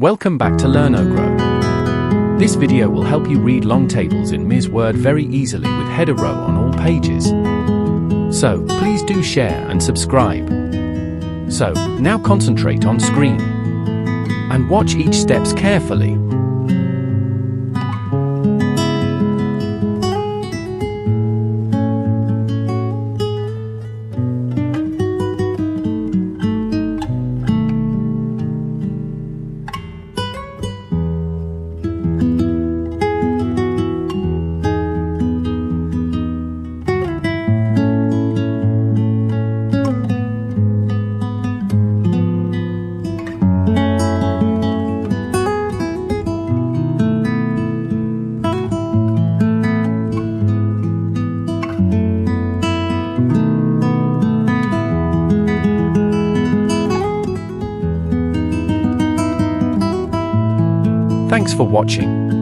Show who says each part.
Speaker 1: Welcome back to Learn or Grow. This video will help you read long tables in MS Word very easily with header row on all pages. So, please do share and subscribe. So, now concentrate on screen and watch each steps carefully. Thanks for watching.